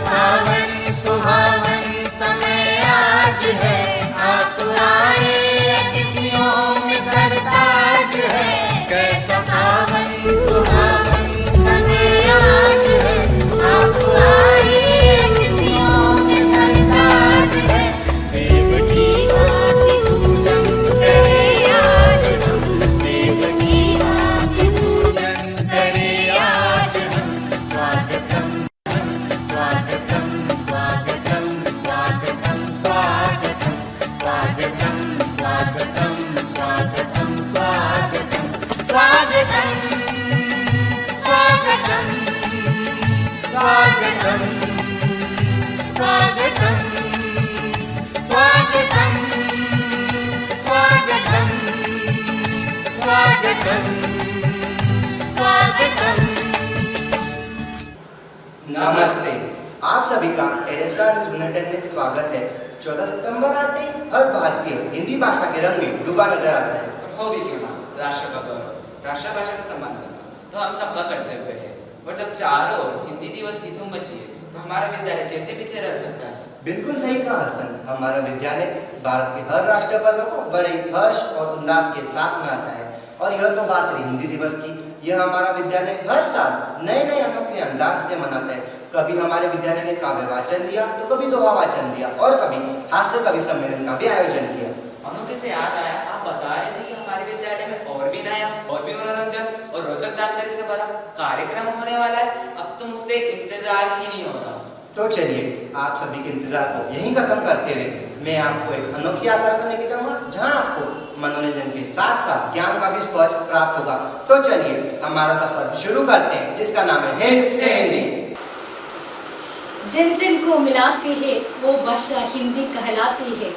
पावन सुहावन समय आज है, आप आए अतिथियों में सरताज है। कैसा पावन सुहावन समय आज है, आप आए अतिथियों में सरताज है। देव की भांति पूजन करे आज हम, देव की भांति पूजन करे आज हम। स्वागतम स्वागतम स्वागतम स्वागतम स्वागतम स्वागतम स्वागतम स्वागतम स्वागतम स्वागतम स्वागतम स्वागतम स्वागतम स्वागतम स्वागतम स्वागतम। नमस्ते, आप सभी का टेरेसा न्यूज़ बुलेटिन में स्वागत है। 14 सितंबर आते ही हर भारतीय हिंदी भाषा के रंग में डूबा नजर आता है। हो भी क्यों ना, राष्ट्र का गौरव, राष्ट्रभाषा का सम्मान करना तो हम सबका कर्तव्य है। और जब चारों ओर हिंदी दिवस की धूम मची है तो हमारा विद्यालय कैसे पीछे रह सकता है। बिल्कुल सही कहा हसन, हमारा विद्यालय भारत के हर राष्ट्रीय पर्व को बड़े हर्ष और उल्लास के साथ मनाता है। और यह तो बात रही हिंदी दिवस की, यह हमारा विद्यालय हर साल नए नए अनोखे अंदाज से मनाता है। कभी हमारे विद्यालय ने काव्य वाचन लिया तो कभी दोहा वाचन लिया और कभी हास्य कवि सम्मेलन का भी आयोजन किया। अनोखे से याद आया, आप बता रहे थे कि हमारे विद्यालय में और भी नया और भी मनोरंजन और रोचक जानकारी से भरा कार्यक्रम होने वाला है। अब तो मुझसे इंतजार ही नहीं होता। तो चलिए आप सभी के इंतजार को यहीं खत्म करते हुए मैं आपको एक अनोखी यात्रा पर लेके जाऊंगा, जहां आपको मनोरंजन के साथ साथ ज्ञान का भी स्पर्श प्राप्त होगा। तो चलिए हमारा सफर शुरू करते हैं, जिसका नाम है हिंद से हिंदी। जिन जिन को मिलाती है वो भाषा हिंदी कहलाती है।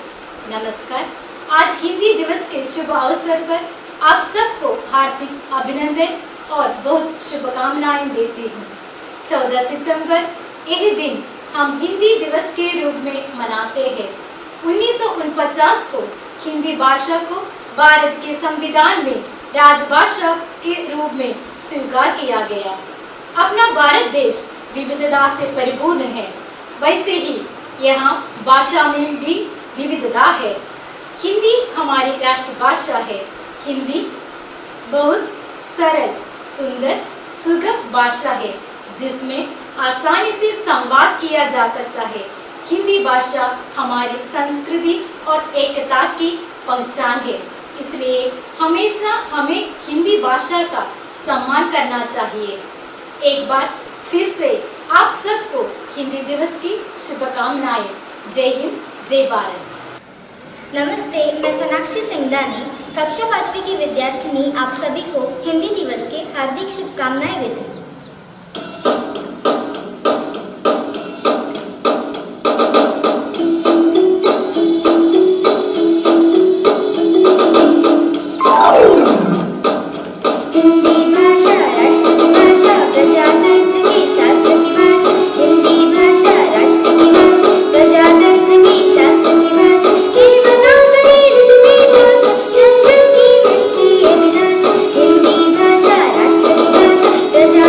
नमस्कार, आज हिंदी दिवस के शुभ अवसर पर आप सबको हार्दिक अभिनंदन और बहुत शुभकामनाएं देती हूँ। 14 सितंबर यह दिन हम हिंदी दिवस के रूप में मनाते हैं। 1949 को हिंदी भाषा को भारत के संविधान में राजभाषा के रूप में स्वीकार किया गया। अपना भारत देश विविधता से परिपूर्ण है, वैसे ही यहाँ भाषा में भी विविधता है। हिंदी हमारी राष्ट्रभाषा है। हिंदी बहुत सरल, सुंदर, सुगम भाषा है, जिसमें आसानी से संवाद किया जा सकता है। हिंदी भाषा हमारी संस्कृति और एकता की पहचान है, इसलिए हमेशा हमें हिंदी भाषा का सम्मान करना चाहिए। एक बार फिर से आप सबको हिंदी दिवस की शुभकामनाएं। जय हिंद, जय भारत। नमस्ते, मैं सोनाक्षी सिंगदानी, कक्षा 5वीं की विद्यार्थिनी, आप सभी को हिंदी दिवस के हार्दिक शुभकामनाएं देती हूँ। प्रजा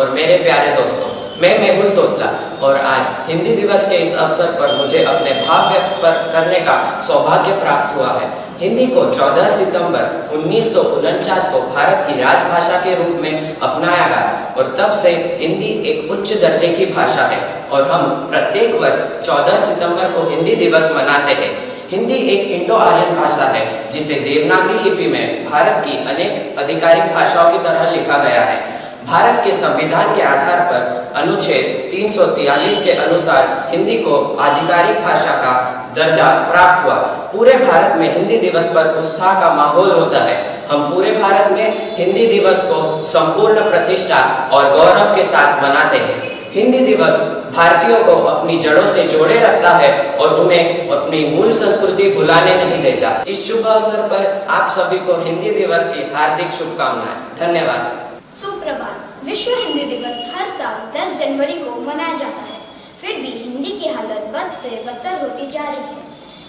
और मेरे प्यारे दोस्तों, मैं मेहुल तोतला और आज हिंदी दिवस के इस अवसर पर मुझे अपने भाव व्यक्त करने का सौभाग्य प्राप्त हुआ है। हिंदी को 14 सितंबर 1949 को भारत की राजभाषा के रूप में अपनाया गया और तब से हिंदी एक उच्च दर्जे की भाषा है और हम प्रत्येक वर्ष 14 सितंबर को हिंदी दिवस मनाते हैं। हिंदी एक इंडो आर्यन भाषा है जिसे देवनागरी लिपि में भारत की अनेक आधिकारिक भाषाओं की तरह लिखा गया है। भारत के संविधान के आधार पर अनुच्छेद 343 के अनुसार हिंदी को आधिकारिक भाषा का दर्जा प्राप्त हुआ। पूरे भारत में हिंदी दिवस पर उत्साह का माहौल होता है। हम पूरे भारत में हिंदी दिवस को संपूर्ण प्रतिष्ठा और गौरव के साथ मनाते हैं। हिंदी दिवस भारतीयों को अपनी जड़ों से जोड़े रखता है और उन्हें अपनी मूल संस्कृति भुलाने नहीं देता। इस शुभ अवसर पर आप सभी को हिंदी दिवस की हार्दिक शुभकामनाएं। धन्यवाद। सुप्रभात। विश्व हिंदी दिवस हर साल 10 जनवरी को मनाया जाता है। फिर भी हिंदी की हालत बद से बदतर होती जा रही है।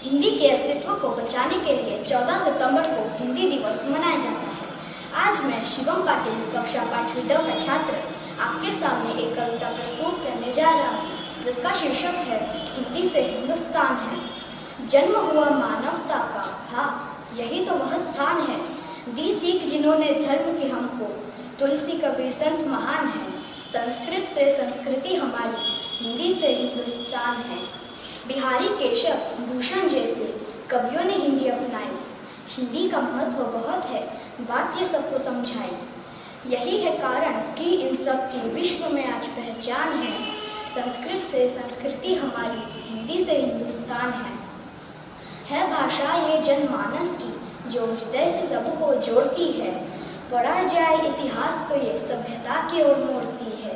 हिंदी के अस्तित्व को बचाने के लिए 14 सितंबर को हिंदी दिवस मनाया जाता है। आज मैं शिवम पाटिल, कक्षा 5वीं ड का छात्र, आपके सामने एक कविता प्रस्तुत करने जा रहा हूँ जिसका शीर्षक है हिंदी से हिंदुस्तान है। जन्म हुआ मानवता का, हाँ यही तो वह स्थान है। दी सीख जिन्होंने धर्म की हमको, तुलसी कबीर संत महान है। संस्कृत से संस्कृति हमारी, हिंदी से हिंदुस्तान है। बिहारी केशव भूषण जैसे कवियों ने हिंदी अपनाई। हिंदी का महत्व बहुत है, बात ये सबको समझाई। यही है कारण कि इन सब की विश्व में आज पहचान है। संस्कृत से संस्कृति हमारी, हिंदी से हिंदुस्तान है भाषा ये जनमानस की जो हृदय से सबको जोड़ती है। पढ़ा जाए इतिहास तो ये सभ्यता की ओर मोड़ती है।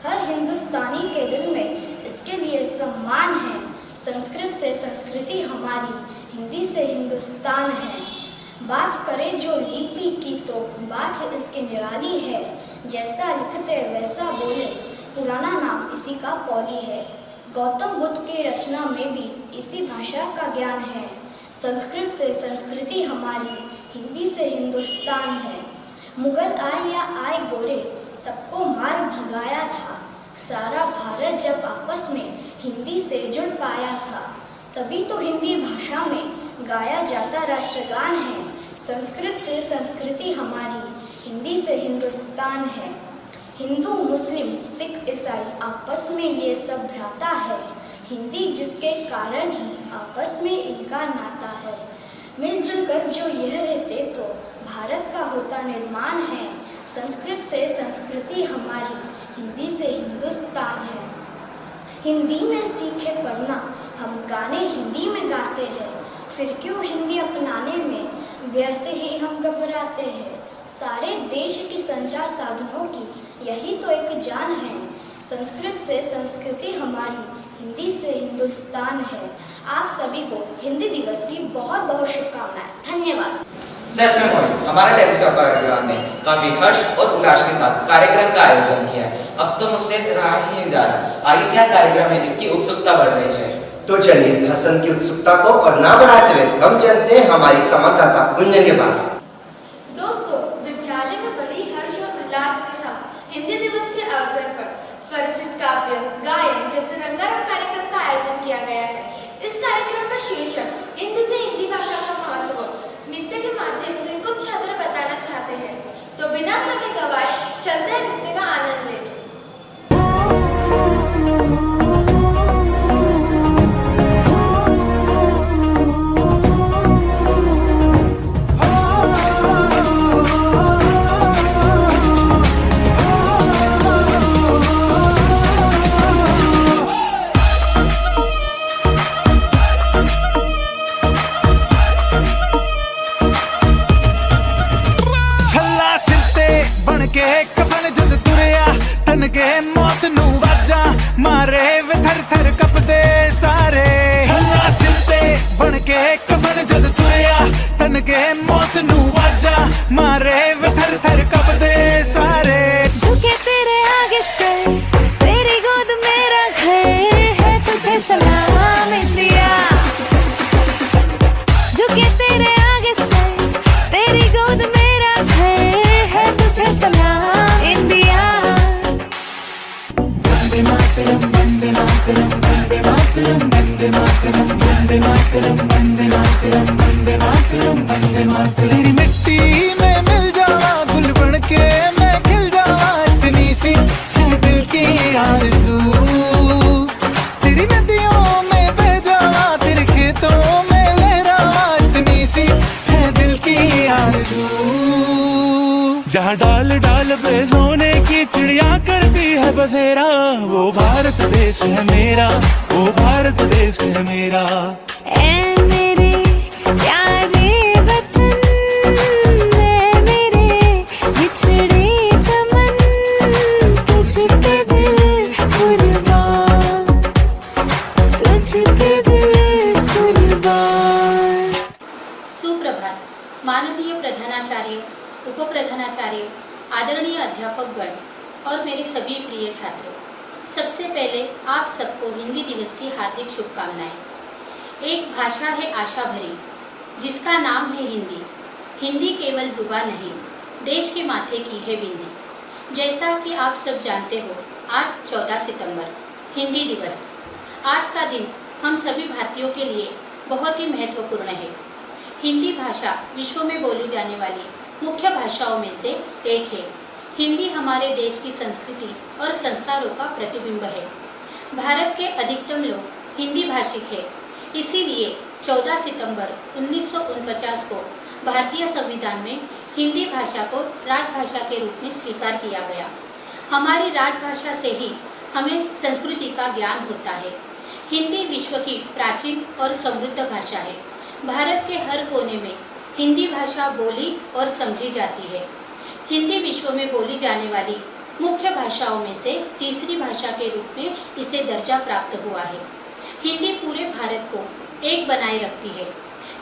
हर हिंदुस्तानी के दिल में इसके लिए सम्मान है। संस्कृत से संस्कृति हमारी, हिंदी से हिंदुस्तान है। बात करें जो लिपि की तो बात है इसकी निराली है। जैसा लिखते वैसा बोले, पुराना नाम इसी का पौली है। गौतम बुद्ध की रचना में भी इसी भाषा का ज्ञान है। संस्कृत से संस्कृति हमारी, हिंदी से हिंदुस्तान है। मुगल आए या आए गोरे, सबको मार भगाया था। सारा भारत जब आपस में हिंदी से जुड़ पाया था, तभी तो हिंदी भाषा में गाया जाता राष्ट्रगान है। संस्कृत से संस्कृति हमारी, हिंदी से हिंदुस्तान है। हिंदू मुस्लिम सिख ईसाई आपस में ये सब भ्राता है। हिंदी जिसके कारण ही आपस में इनका नाता है। मिलजुल कर जो यह रहते तो भारत का होता निर्माण है। संस्कृत से संस्कृति हमारी, हिंदी से हिंदुस्तान है। हिंदी में सीखे पढ़ना, हम गाने हिंदी में गाते हैं। फिर क्यों हिंदी अपनाने में व्यर्थ ही हम घबराते हैं। सारे देश की संचार साधनों की यही तो एक जान है। संस्कृत से संस्कृति हमारी, हिंदी से हिंदुस्तान है। आप सभी को हिंदी दिवस की बहुत बहुत शुभकामनाएं। धन्यवाद। सच में मोहित, हमारा टेलीस्कोप अभियान ने काफी हर्ष और उल्लास के साथ कार्यक्रम का आयोजन किया है। अब तो मुझसे रहा ही नहीं जा रहा, आगे क्या कार्यक्रम है इसकी उत्सुकता बढ़ रही है। तो चलिए हसन की उत्सुकता को और ना बढ़ाते हुए हम चलते हैं हमारी संवाददाता गुंजन के पास। दोस्तों, विद्यालय में बड़ी हर्ष और उल्लास के साथ हिंदी दिवस के अवसर पर स्वरचित काव्य, गायन जैसे रंगारंग कार्यक्रम का आयोजन किया गया है। इस कार्यक्रम का शीर्षक हिंदी से हिंदी भाषा का महत्व नृत्य के माध्यम से कुछ छात्र बताना चाहते हैं। तो बिना समय गवाए चलते हैं नृत्य का आनंद लेने। के मौत नू वाजा मारे वे थर थर कपदे सारे। छल्ला सिर ते बन के कफन जद तुरया तन के मौत नू वाजा मारे वे थर थर कपदे सारे। झुके तेरे आगे सर, तेरी गोद मेरा घर है, तुझे सलाम इंडिया। झुके तेरे आगे सर, तेरी गोद मेरा घर है, तुझे सलाम इंडिया। बसेरा, वो भारत देश है मेरा, वो भारत देश है मेरा। ऐ मेरे प्यारे वतन, ऐ मेरे बिछड़े चमन, तुझ पे दिल कुर्बान, तुझ पे दिल कुर्बान। सुप्रभात माननीय प्रधानाचार्य, उप प्रधानाचार्य, आदरणीय अध्यापकगण और मेरे सभी प्रिय छात्रों, सबसे पहले आप सबको हिंदी दिवस की हार्दिक शुभकामनाएं। एक भाषा है आशा भरी जिसका नाम है हिंदी। हिंदी केवल जुबान नहीं, देश के माथे की है बिंदी। जैसा कि आप सब जानते हो, आज 14 सितंबर हिंदी दिवस। आज का दिन हम सभी भारतीयों के लिए बहुत ही महत्वपूर्ण है। हिंदी भाषा विश्व में बोली जाने वाली मुख्य भाषाओं में से एक है। हिंदी हमारे देश की संस्कृति और संस्कारों का प्रतिबिंब है। भारत के अधिकतम लोग हिंदी भाषिक है, इसीलिए 14 सितंबर 1949 को भारतीय संविधान में हिंदी भाषा को राजभाषा के रूप में स्वीकार किया गया। हमारी राजभाषा से ही हमें संस्कृति का ज्ञान होता है। हिंदी विश्व की प्राचीन और समृद्ध भाषा है। भारत के हर कोने में हिंदी भाषा बोली और समझी जाती है। हिंदी विश्व में बोली जाने वाली मुख्य भाषाओं में से तीसरी भाषा के रूप में इसे दर्जा प्राप्त हुआ है। हिंदी पूरे भारत को एक बनाए रखती है।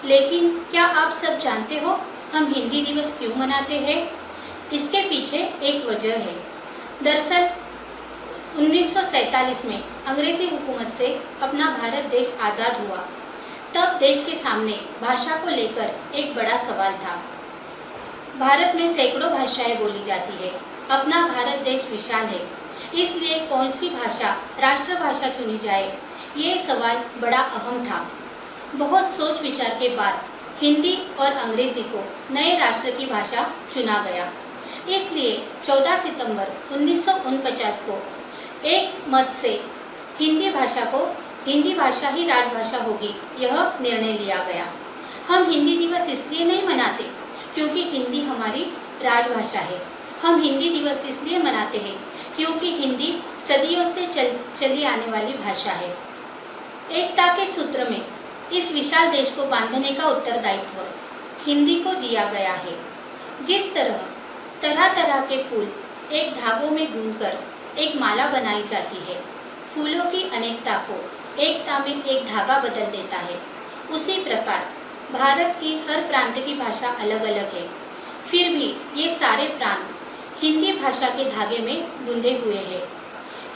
लेकिन क्या आप सब जानते हो हम हिंदी दिवस क्यों मनाते हैं? इसके पीछे एक वजह है। दरअसल 1947 में अंग्रेजी हुकूमत से अपना भारत देश आज़ाद हुआ। तब देश के सामने भाषा को लेकर एक बड़ा सवाल था। भारत में सैकड़ों भाषाएं बोली जाती है। अपना भारत देश विशाल है, इसलिए कौन सी भाषा राष्ट्रभाषा चुनी जाए, ये सवाल बड़ा अहम था। बहुत सोच विचार के बाद हिंदी और अंग्रेजी को नए राष्ट्र की भाषा चुना गया। इसलिए 14 सितंबर 1949 को एक मत से हिंदी भाषा ही राजभाषा होगी, यह निर्णय लिया गया। हम हिंदी दिवस इसलिए नहीं मनाते क्योंकि हिंदी हमारी राजभाषा है। हम हिंदी दिवस इसलिए मनाते हैं क्योंकि हिंदी सदियों से चली आने वाली भाषा है। एकता के सूत्र में इस विशाल देश को बांधने का उत्तरदायित्व हिंदी को दिया गया है। जिस तरह तरह के फूल एक धागों में गूंथकर एक माला बनाई जाती है, फूलों की अनेकता को एकता में एक धागा बदल देता है, उसी प्रकार भारत की हर प्रांत की भाषा अलग अलग है, फिर भी ये सारे प्रांत हिंदी भाषा के धागे में गुंदे हुए हैं।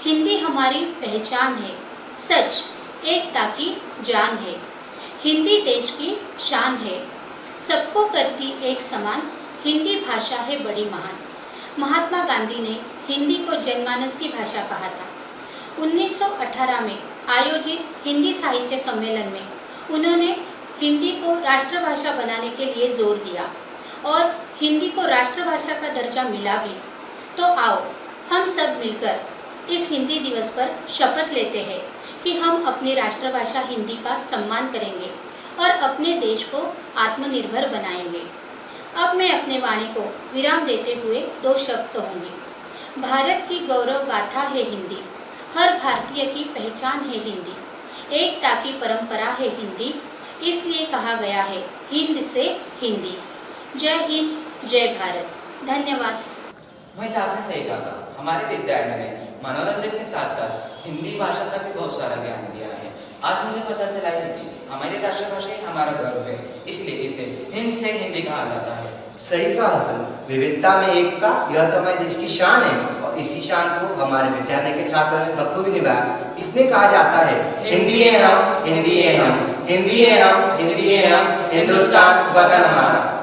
हिंदी हमारी पहचान है, सच एकता की जान है। हिंदी देश की शान है, सबको करती एक समान। हिंदी भाषा है बड़ी महान। महात्मा गांधी ने हिंदी को जनमानस की भाषा कहा था। 1918 में आयोजित हिंदी साहित्य सम्मेलन में उन्होंने हिंदी को राष्ट्रभाषा बनाने के लिए जोर दिया और हिंदी को राष्ट्रभाषा का दर्जा मिला भी। तो आओ हम सब मिलकर इस हिंदी दिवस पर शपथ लेते हैं कि हम अपनी राष्ट्रभाषा हिंदी का सम्मान करेंगे और अपने देश को आत्मनिर्भर बनाएंगे। अब मैं अपने वाणी को विराम देते हुए 2 शब्द कहूँगी। भारत की गौरव गाथा है हिंदी, हर भारतीय की पहचान है हिंदी, एकता की परंपरा है हिंदी, इसलिए कहा गया है हिंद से हिंदी। जय हिंद, जय भारत। धन्यवाद। मोहित, आपने सही कहा। हमारे विद्यालय में मनोरंजन के साथ साथ हिंदी भाषा का भी बहुत सारा ज्ञान दिया है। आज मुझे पता चला है कि हमारी राष्ट्रभाषा ही हमारा गर्व है, इसलिए इसे हिंद से हिंदी कहा जाता है। सही कहा हसन, विविधता में एकता, यह तो हमारे देश की शान है और इसी शान को हमारे विद्यालय के छात्रों ने बखूबी निभाया। इसलिए कहा जाता है हिंदी है हम, हिंदी है हम, हिंदी है हम, हिंदी है हम, हिंदुस्तान वतन हमारा।